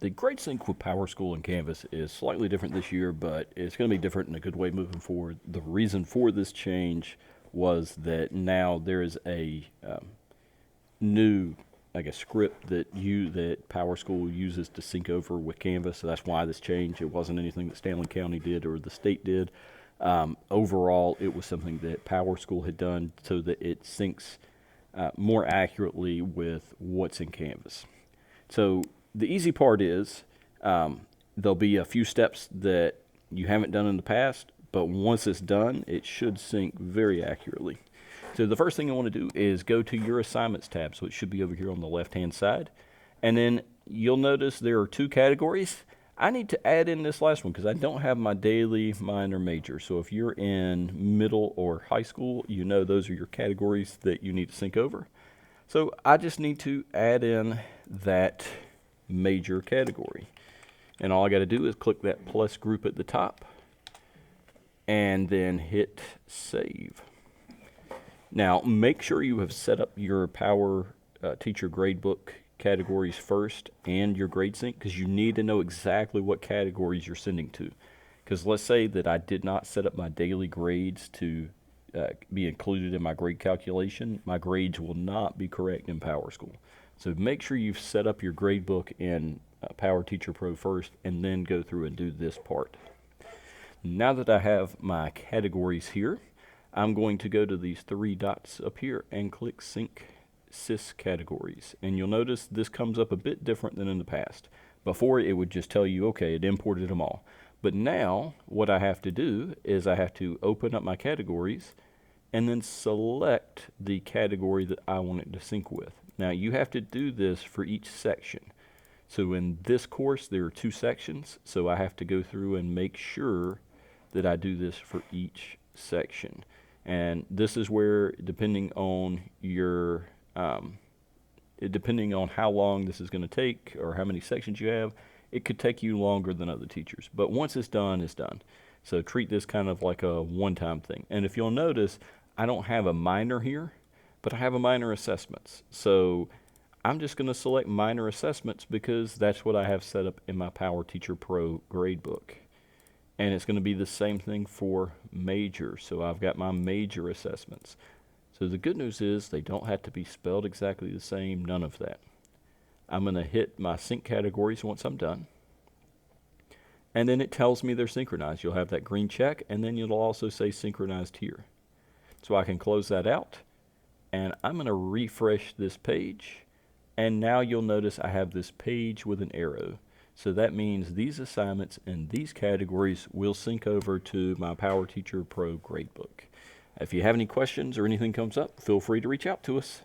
The grade sync with PowerSchool and Canvas is slightly different this year, but it's going to be different in a good way moving forward. The reason for this change was that now there is a new, I guess, script that PowerSchool uses to sync over with Canvas. So that's why this change. It wasn't anything that Stanley County did or the state did. Overall, it was something that PowerSchool had done so that it syncs more accurately with what's in Canvas. So the easy part is there'll be a few steps that you haven't done in the past, but once it's done, it should sync very accurately. So the first thing I want to do is go to your assignments tab. So it should be over here on the left-hand side. And then you'll notice there are two categories. I need to add in this last one because I don't have my daily, minor, major. So if you're in middle or high school, you know those are your categories that you need to sync over. So I just need to add in that major category. And all I got to do is click that plus group at the top and then hit save. Now, make sure you have set up your PowerTeacher gradebook categories first and your grade sync because you need to know exactly what categories you're sending to. Because let's say that I did not set up my daily grades to be included in my grade calculation, my grades will not be correct in PowerSchool. So make sure you've set up your gradebook in PowerTeacher Pro first and then go through and do this part. Now that I have my categories here, I'm going to go to these three dots up here and click Sync Sys Categories. And you'll notice this comes up a bit different than in the past. Before it would just tell you, okay, it imported them all. But now what I have to do is I have to open up my categories and then select the category that I want it to sync with. Now you have to do this for each section. So in this course there are 2 sections, so I have to go through and make sure that I do this for each section. And this is where, depending on your depending on how long this is going to take or how many sections you have, it could take you longer than other teachers. But once it's done, it's done. So treat this kind of like a one-time thing. And if you'll notice, I don't have a minor here, but I have a minor assessments. So I'm just going to select minor assessments because that's what I have set up in my PowerTeacher Pro gradebook. And it's going to be the same thing for major. So I've got my major assessments. So the good news is they don't have to be spelled exactly the same, none of that. I'm going to hit my sync categories once I'm done. And then it tells me they're synchronized. You'll have that green check, and then it'll also say synchronized here. So I can close that out, and I'm going to refresh this page. And now you'll notice I have this page with an arrow. So that means these assignments and these categories will sync over to my PowerTeacher Pro gradebook. If you have any questions or anything comes up, feel free to reach out to us.